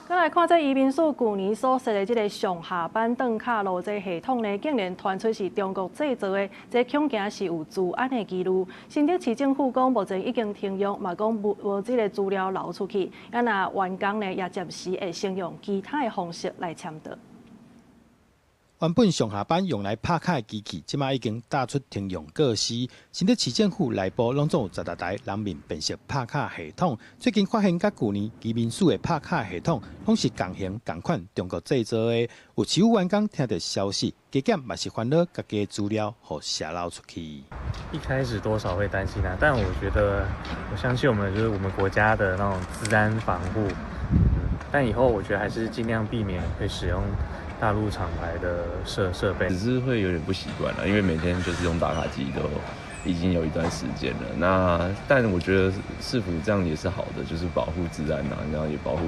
再来看这移民署去年所设的这个上下班顿卡路这系统呢，竟然传出是中国制造的，这恐惊是有治安的记录。新竹市政府讲，目前已经停用，嘛讲无这个资料流出去，啊那员工呢也暂时会先用其他的方式来签到。 原本上下班用来拍卡的机器，即马已经打出停用告示。新竹市政府内部拢总有10台人面辨识拍卡系统。最近发现，甲去年移民署的拍卡系统，拢是共型共款中国制造的。有持有员工听到消息，加减嘛是烦恼家己的资料互泄露出去。一开始多少会担心啊，但我觉得，我相信我们国家的那种治安防护，但以后我觉得还是尽量避免会使用。 大陆厂牌的设备，只是会有点不习惯了，因为每天就是用打卡机都已经有一段时间了。但我觉得市府这样也是好的，就是保护治安啊，然后也保护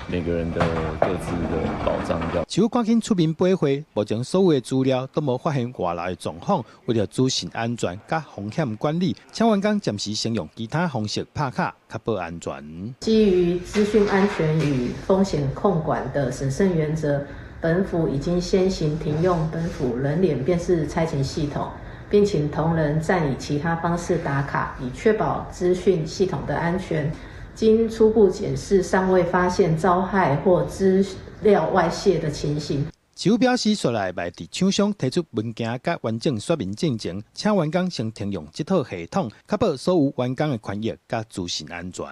每个人的各自的保障。这样。政府赶紧出面驳回，目前所有的资料都无发现外来的状况，为了资讯安全甲风险管理，请员工暂时先用其他方式拍卡，确保安全。基于资讯安全与风险控管的审慎原则。 本府已经先行停用本府人脸辨识差勤系统，并请同仁暂以其他方式打卡，以确保资讯系统的安全。经初步检视，尚未发现遭害或资料外泄的情形。市府表示，说来卖伫厂商提出文件甲完整说明进前，请员工先停用这套系统，确保所有员工的权益甲资讯安全。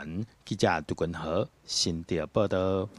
记者杜君豪，新竹报道。